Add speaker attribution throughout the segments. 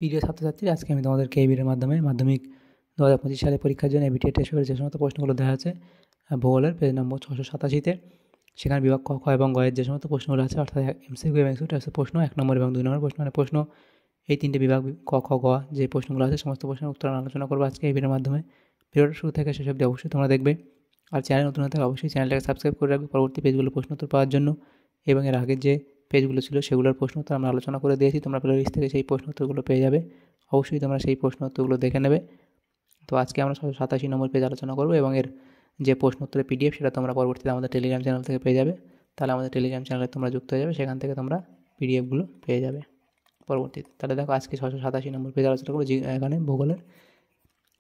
Speaker 1: প্রিয় ছাত্রছাত্রী, আজকে আমি তোমাদেরকে এই ভিডিওর মাধ্যমে মাধ্যমিক 2025 সালে পরীক্ষার জন্য এবিটিএ টেস্ট পেপারের যে সমস্ত প্রশ্নগুলো দেওয়া আছে ভূগোলের পেজ নম্বর 687-তে সেখানে বিভাগ ক, খ এবং গ এর যে সমস্ত প্রশ্নগুলো আছে অর্থাৎ এমসিকিউ এবং এমসিকিউ টাইপসের প্রশ্ন 1 নম্বর এবং 2 নম্বর প্রশ্ন মানে প্রশ্ন এই তিনটে বিভাগ ক, খ, গ যে প্রশ্নগুলো আছে সমস্ত প্রশ্নের উত্তর আলোচনা করবো আজকে এই ভিডিওর মাধ্যমে। ভিডিওটা শুরু থেকে শেষ অবধি অবশ্যই তোমরা দেখবে। আর চ্যানেল নতুন হলে অবশ্যই চ্যানেলটাকে সাবস্ক্রাইব করে রাখবে পরবর্তী পেজগুলো প্রশ্ন উত্তর পাওয়ার জন্য। এবং এর আগের যে পেজগুলো ছিল সেগুলোর প্রশ্ন উত্তর আমরা আলোচনা করে দিয়েছি, তোমরা প্লেলিস্ট থেকে সেই প্রশ্ন উত্তরগুলো পেয়ে যাবে। অবশ্যই তোমরা সেই প্রশ্ন উত্তরগুলো দেখে নেবে। তো আজকে আমরা 87 নম্বর পেজ আলোচনা করবো এবং এর যে প্রশ্ন উত্তরের পিডিএফ সেটা তোমরা পরবর্তীতে আমাদের টেলিগ্রাম চ্যানেল থেকে পেয়ে যাবে। তাহলে আমাদের টেলিগ্রাম চ্যানেলে তোমরা যুক্ত হয়ে যাবে, সেখান থেকে তোমরা পিডিএফগুলো পেয়ে যাবে পরবর্তীতে। তাহলে দেখো আজকে 687 নম্বর পেজ আলোচনা করবো। এখানে ভূগোলের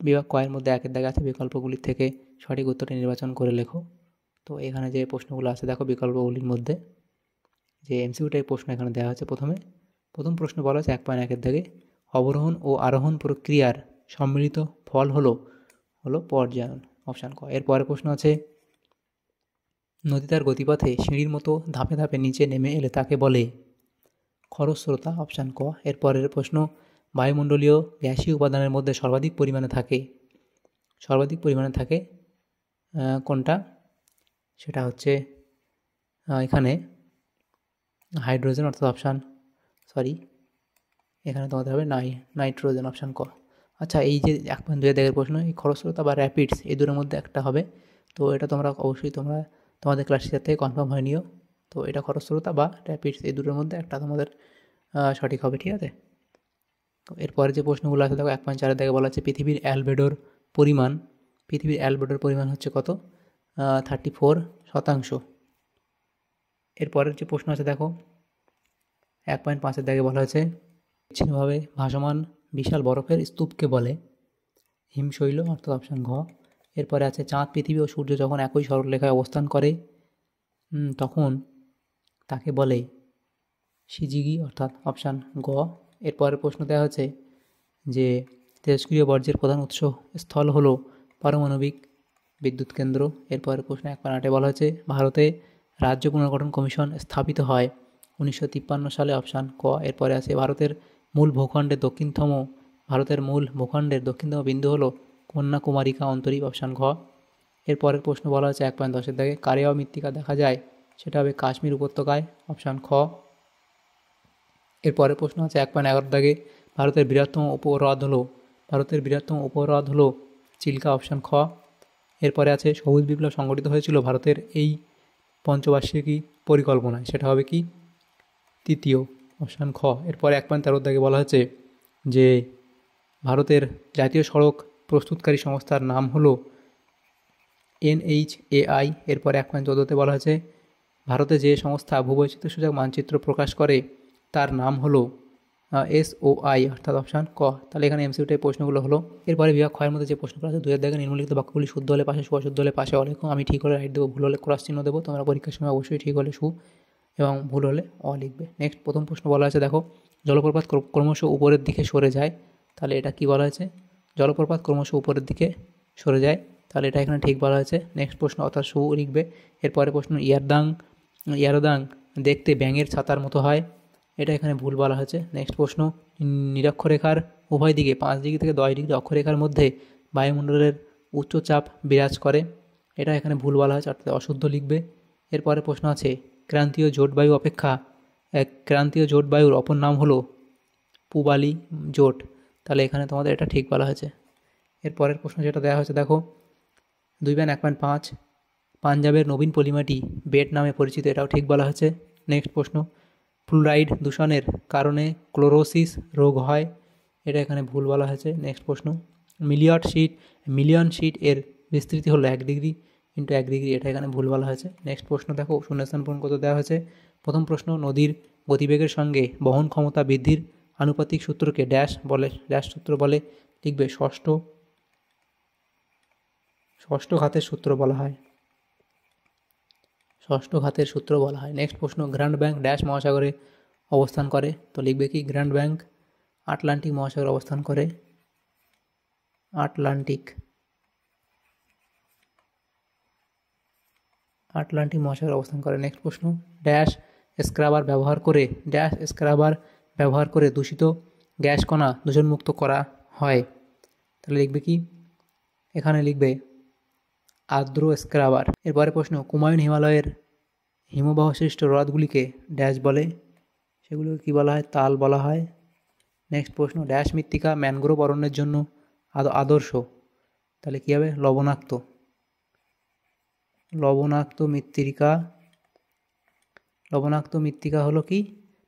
Speaker 1: বিভাগ কয়ের মধ্যে একের দাগে আছে বিকল্পগুলির থেকে সঠিক উত্তরটি নির্বাচন করে লেখো। তো এখানে যে প্রশ্নগুলো আছে দেখো বিকল্পগুলির মধ্যে যে এমসিকিউ টাইপ প্রশ্ন এখানে দেওয়া হচ্ছে। প্রথম প্রশ্ন বলা হচ্ছে 1.1-এর দাগে অবরোহণ ও আরোহণ প্রক্রিয়ার সম্মিলিত ফল হলো পর্যায়ন, অপশান ক। এর পরের প্রশ্ন আছে নদী তার গতিপথে সিঁড়ির মতো ধাপে ধাপে নিচে নেমে এলে তাকে বলে খরস্রোতা, অপশান ক। এর পরের প্রশ্ন বায়ুমণ্ডলীয় গ্যাসীয় উপাদানের মধ্যে সর্বাধিক পরিমাণে থাকে কোনটা, সেটা হচ্ছে এখানে হাইড্রোজেন, অর্থাৎ এখানে তোমাদের হবে নাইট্রোজেন, অপশান ক। আচ্ছা, এই যে 1.2 দাগের প্রশ্ন, এই খরস্রোতা বা র্যাপিডস এই দুটোর মধ্যে একটা হবে। তো এটা তোমরা অবশ্যই তোমাদের ক্লাস টিচার থেকে কনফার্ম হয়ে নিও। তো এটা খরস্রোতা বা র্যাপিডস এই দুটোর মধ্যে একটা তোমাদের সঠিক হবে, ঠিক আছে। তো এরপরে যে প্রশ্নগুলো আছে দেখো 1.4 দাগে বলা হচ্ছে পৃথিবীর অ্যালবেডোর পরিমাণ হচ্ছে কত, 34%। এরপরের যে প্রশ্ন আছে দেখো 1.5 দাগে বলা হয়েছে বিচ্ছিন্নভাবে ভাসমান বিশাল বরফের স্তূপকে বলে হিমশৈল, অর্থাৎ অপশান ঘ। এরপরে আছে চাঁদ, পৃথিবী ও সূর্য যখন একই সরলরেখায় অবস্থান করে তখন তাকে বলে সিজিগি, অর্থাৎ অপশান গ। এরপরের প্রশ্ন দেওয়া হচ্ছে যে তেজস্ক্রিয় বর্জ্যের প্রধান উৎস স্থল হলো পারমাণবিক বিদ্যুৎ কেন্দ্র। এরপরের প্রশ্ন 1.8 বলা হয়েছে ভারতে রাজ্য পুনর্গঠন কমিশন স্থাপিত হয় 1953 সালে, অপশান ক। এরপরে আছে ভারতের মূল ভূখণ্ডের দক্ষিণতম বিন্দু হলো কন্যাকুমারিকা অন্তরীপ, অপশান ঘ। এরপরের প্রশ্ন বলা হচ্ছে 1.10 দাগে কারেওয়া মৃত্তিকা দেখা যায়, সেটা হবে কাশ্মীর উপত্যকায়, অপশান খ। এরপরের প্রশ্ন আছে 1.11 দাগে ভারতের বৃহত্তম উপহ্রদ হলো চিল্কা, অপশান খ। এরপরে আছে সবুজ বিপ্লব সংগঠিত হয়েছিল ভারতের এই পঞ্চবার্ষিকী পরিকল্পনায়, সেটা হবে কি তৃতীয়, অপশান খ। এরপরে 1.13 দাগে বলা হচ্ছে যে ভারতের জাতীয় সড়ক প্রস্তুতকারী সংস্থার নাম হলো NHAI। এরপরে 1.14 বলা হয়েছে ভারতে যে সংস্থা ভূবৈচিত্র্য সূচক মানচিত্র প্রকাশ করে তার নাম হলো SOI, অর্থাৎ অপশান ক। তাহলে এখানে এমসিকিউ প্রশ্নগুলো হলো। এরপরে বিভাগ ক্ষয়ের মধ্যে যে প্রশ্নগুলো আছে 2 দাগে নিম্নলিখিত বাক্যগুলি শুদ্ধ হলে পাশে, অশুদ্ধ হলে পাশে অলেখ। আমি ঠিক হলে রাইট দেবো, ভুল হলে ক্রস চিহ্ন দেবো। তোমরা পরীক্ষার সময় অবশ্যই ঠিক হলে সু এবং ভুল হলে অ লিখবে। নেক্সট প্রথম প্রশ্ন বলা আছে দেখো জলপ্রপাত ক্রমশ উপরের দিকে সরে যায়, তাহলে এটা কি বলা হয়েছে, জলপ্রপাত ক্রমশ উপরের দিকে সরে যায়, তাহলে এটা এখানে ঠিক বলা হয়েছে। নেক্সট প্রশ্ন অর্থাৎ সু লিখবে। এরপরে প্রশ্ন ইয়ারদাং দেখতে ব্যাঙের ছাতার মতো হয়, এটা এখানে ভুল বলা হয়েছে। নেক্সট প্রশ্ন নিরক্ষরেখার উভয় দিকে 5 ডিগ্রি থেকে 10 ডিগ্রি অক্ষরেখার মধ্যে বায়ুমণ্ডলের উচ্চচাপ বিরাজ করে, এটা এখানে ভুল বলা হয়েছে, অর্থাৎ অশুদ্ধ লিখবে। এরপরে প্রশ্ন আছে ক্রান্তীয় জোট বায়ুর অপর নাম হলো পূবালি জোট, তাহলে এখানে তোমাদের এটা ঠিক বলা হয়েছে। এরপরের প্রশ্ন যেটা দেওয়া হয়েছে দেখো 2.1.5 পাঞ্জাবের নবীন পলিমাটি বেট নামে পরিচিত, এটাও ঠিক বলা হয়েছে। নেক্সট প্রশ্ন ফ্লুরাইড দূষণের কারণে ক্লোরোসিস রোগ হয়, এটা এখানে ভুল বলা হয়েছে। নেক্সট প্রশ্ন মিলিয়ন শিট এর বিস্তৃতি হলো 1 ডিগ্রি ইন্টু 1 ডিগ্রি, এটা এখানে ভুল বলা হয়েছে। নেক্সট প্রশ্ন দেখো শূন্যস্থান পূরণ করতে দেওয়া হয়েছে। প্রথম প্রশ্ন নদীর গতিবেগের সঙ্গে বহন ক্ষমতা বৃদ্ধির আনুপাতিক সূত্রকে ড্যাশ সূত্র বলে, লিখবে ষষ্ঠ ঘাতের সূত্র বলা হয়। নেক্সট প্রশ্ন গ্র্যান্ড ব্যাংক ড্যাশ মহাসাগরে অবস্থান করে, তো লিখবে কি গ্র্যান্ড ব্যাংক আটলান্টিক মহাসাগরে অবস্থান করে, আটলান্টিক মহাসাগরে অবস্থান করে। নেক্সট প্রশ্ন ড্যাশ স্ক্রাবার ব্যবহার করে দূষিত গ্যাস কণা দূষণমুক্ত করা হয়, তাহলে লিখবে কি, এখানে লিখবে আর্দ্র স্ক্রাবার। এরপরে প্রশ্ন, কুমায়ুন হিমালয়ের হিমবাহ সৃষ্ট হ্রদগুলিকে ড্যাশ বলে, সেগুলোকে কী বলা হয়, তাল বলা হয়। নেক্সট প্রশ্ন, ড্যাশ মৃত্তিকা ম্যানগ্রোভ অরণ্যের জন্য আদর্শ, তাহলে কী হবে, লবণাক্ত। লবণাক্ত মৃত্তিকা হলো কি,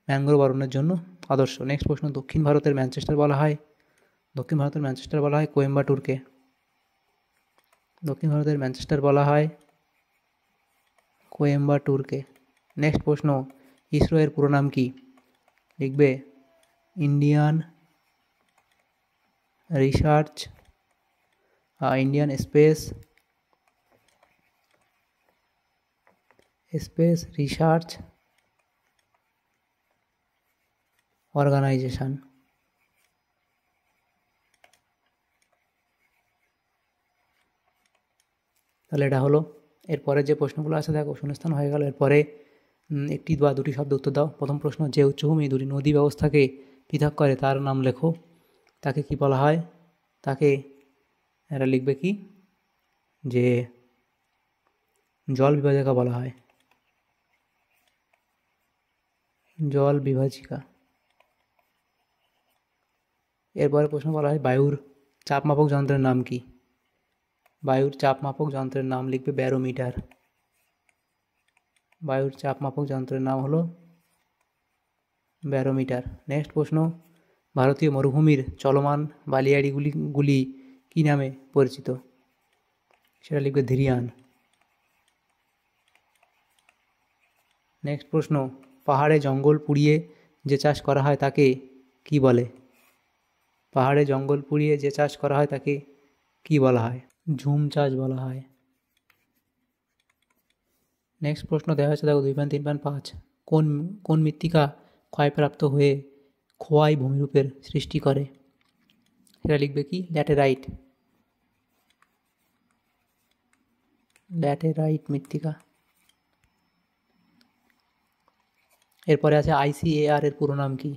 Speaker 1: ম্যানগ্রোভ অরণ্যের জন্য আদর্শ। নেক্সট প্রশ্ন, দক্ষিণ ভারতের ম্যানচেস্টার বলা হয় কোয়েম্বাটুরকে। নেক্সট প্রশ্ন, ইসরো এর পুরো নাম কি, লিখবে ইন্ডিয়ান স্পেস রিসার্চ অর্গানাইজেশন। তাহলে এটা হলো। এরপরে যে প্রশ্নগুলো আছে দেখো, শূন্যস্থান হয়ে গেল। এরপরে একটি বা দুটি শব্দ উত্তর দাও। প্রথম প্রশ্ন, যে উচ্চভূমি দুটি নদী ব্যবস্থাকে পৃথক করে তার নাম লেখো, তাকে কি বলা হয়, তাকে এরা লিখবে কি, যে জল বিভাজিকা বলা হয়, জল বিভাজিকা। এরপরে প্রশ্ন বলা হয়, বায়ুর চাপমাপক যন্ত্রের নাম কি, বায়ুর চাপমাপক যন্ত্রের নাম লিখবে ব্যারোমিটার। বায়ুর চাপমাপক যন্ত্রের নাম হলো ব্যারোমিটার। নেক্সট প্রশ্ন, ভারতীয় মরুভূমির চলমান বালিয়াড়িগুলি কী নামে পরিচিত, সেটা লিখবে ধীরিয়ান। নেক্সট প্রশ্ন, পাহাড়ে জঙ্গল পুড়িয়ে যে চাষ করা হয় তাকে কি বলে, পাহাড়ে জঙ্গল পুড়িয়ে যে চাষ করা হয় তাকে কি বলা হয়, ঝুম চাষ বলা হয়। নেক্সট প্রশ্ন দেওয়া হচ্ছে দেখো 2.3.5, কোন মৃত্তিকা ক্ষয়প্রাপ্ত হয়ে খোয়াই ভূমিরূপের সৃষ্টি করে, সেটা লিখবে কি, ল্যাটেরাইট মৃত্তিকা। এরপরে আছে ICAR এর পুরো নাম কি,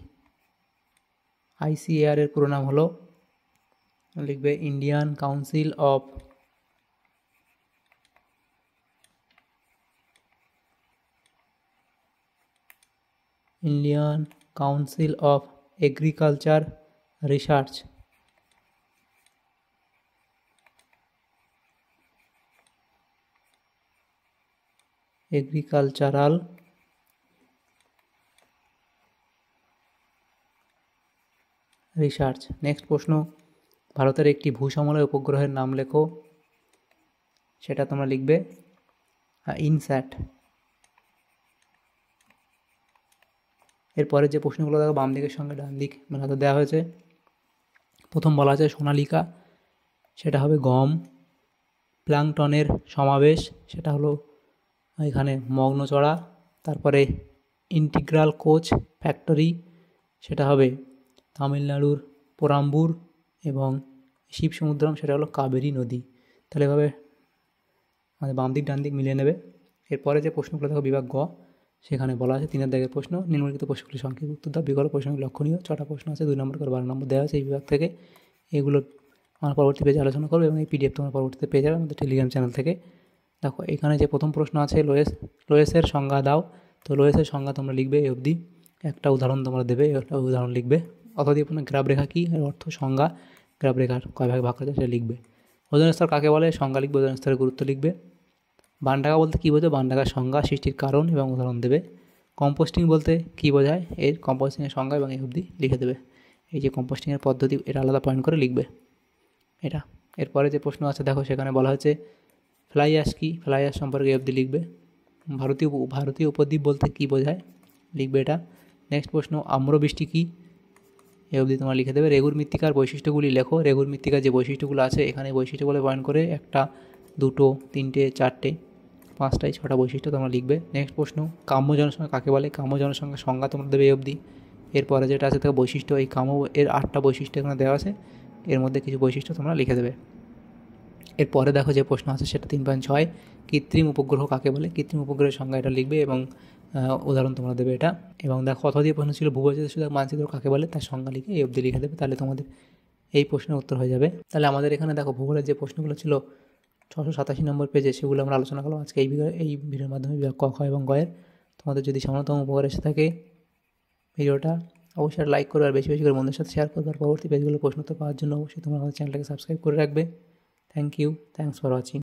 Speaker 1: ICAR এর পুরো নাম হলো, লিখবে Indian council of agriculture research. Agricultural research. Next প্রশ্ন, ভারতের একটি ভূসমলয় উপগ্রহের নাম লেখো, সেটা তোমরা লিখবে ইনস্যাট। এরপরে যে প্রশ্নগুলো দেখো বাম দিকের সঙ্গে ডান দিক মেলাতে দেওয়া হয়েছে। প্রথম বলা আছে সোনালিকা, সেটা হবে গম। প্লাংটনের সমাবেশ, সেটা হলো এখানে মগ্নচড়া। তারপরে ইন্টিগ্রাল কোচ ফ্যাক্টরি, সেটা হবে তামিলনাড়ুর পোরাম্বুর। এবং শিবসমুদ্রম, সেটা হলো কাবেরী নদী। তাহলে এভাবে আমাদের বাম দিক ডান দিক মিলিয়ে নেবে। এরপরে যে প্রশ্নগুলো দেখো বিভাগ গ, সেখানে বলা আছে 3 দাগের প্রশ্ন, নিম্নলিখিত প্রশ্নগুলি সংক্ষেপে উত্তর দাও। বিকল্প প্রশ্নগুলি লক্ষণীয়। 6টা প্রশ্ন আছে, 2 নম্বর করে 12 নম্বর দেওয়া আছে এই বিভাগ থেকে। এগুলো আমার পরবর্তী পেজে আলোচনা করবো এবং এই PDF তোমরা পরবর্তীতে পেয়ে যাবে আমাদের টেলিগ্রাম চ্যানেল থেকে। দেখো এখানে যে প্রথম প্রশ্ন আছে, লোয়েসের সংজ্ঞা দাও। তো লোয়েসের সংজ্ঞা তোমরা লিখবে এই অবধি, একটা উদাহরণ তোমরা দেবে, একটা উদাহরণ লিখবে। অথবা দিয়ে গ্রাফরেখা কী, এর অর্থ, সংজ্ঞা, গ্রাফরেখার কয় ভাগে ভাগ করা যায় সেটা লিখবে। ওজোন স্তর কাকে বলে, সংজ্ঞা লিখবে, ওজোন স্তরের গুরুত্ব লিখবে। বানডাকা বলতে কী বোঝো, বানডাকার সংজ্ঞা, সৃষ্টির কারণ এবং উদাহরণ দেবে। কম্পোস্টিং বলতে কী বোঝায়, এর কম্পোস্টিংয়ের সংজ্ঞা এবং এই অবধি লিখে দেবে। এই যে কম্পোস্টিংয়ের পদ্ধতি, এটা আলাদা পয়েন্ট করে লিখবে এটা। এরপরে যে প্রশ্ন আছে দেখো, সেখানে বলা হচ্ছে ফ্লাই অ্যাশ কী, ফ্লাই অ্যাশ সম্পর্কে এই অবধি লিখবে। ভারতীয় উপদ্বীপ বলতে কী বোঝায়, লিখবে এটা। নেক্সট প্রশ্ন, আম্রবৃষ্টি কী, এই অবধি তোমরা লিখে দেবে। রেগুর মৃত্তিকার বৈশিষ্ট্যগুলি লেখো। রেগুর মৃত্তিকার যে বৈশিষ্ট্যগুলো আছে, এখানে বৈশিষ্ট্যগুলো পয়েন্ট করে 1, 2, 3, 4, 5, 6টা বৈশিষ্ট্য তোমরা লিখবে। নেক্সট প্রশ্ন, কাম্য জনসংখ্যা কাকে বলে, কাম্য জনসংখ্যার সংজ্ঞা তোমরা দেবে এই অবধি। এরপরে যেটা আছে তাকে বৈশিষ্ট্য, এই কাম্য এর 8টা বৈশিষ্ট্য এখানে দেওয়া আছে, এর মধ্যে কিছু বৈশিষ্ট্য তোমরা লিখে দেবে। এরপরে দেখো যে প্রশ্ন আছে সেটা 3.6 কৃত্রিম উপগ্রহ কাকে বলে। কৃত্রিম উপগ্রহের সংজ্ঞা এটা লিখবে এবং উদাহরণ তোমরা দেবে এটা। এবং দেখো কথা দিয়ে প্রশ্ন ছিল ভূবৈচিত্র্য মানচিত্র কাকে বলে, তার সংজ্ঞা লিখে এই অবধি লিখে দেবে, তাহলে তোমাদের এই প্রশ্নের উত্তর হয়ে যাবে। তাহলে আমাদের এখানে দেখো ভূগোলের যে প্রশ্নগুলো ছিল 687 নম্বর পেজে, সেগুলো আমরা আলোচনা করলাম আজকে এই ভিডিওর মাধ্যমে বিভাগ ক, খ এবং গয়ের। তোমাদের যদি সামান্যতম উপকার এসে থাকে ভিডিওটা অবশ্যই লাইক করবে আর বেশি বেশি করে বন্ধুদের সাথে শেয়ার করবে। আর পরবর্তী পেজগুলো প্রশ্ন উত্তর পাওয়ার জন্য অবশ্যই তোমরা আমাদের চ্যানেলটাকে সাবস্ক্রাইব করে রাখবে। Thank you, thanks for watching.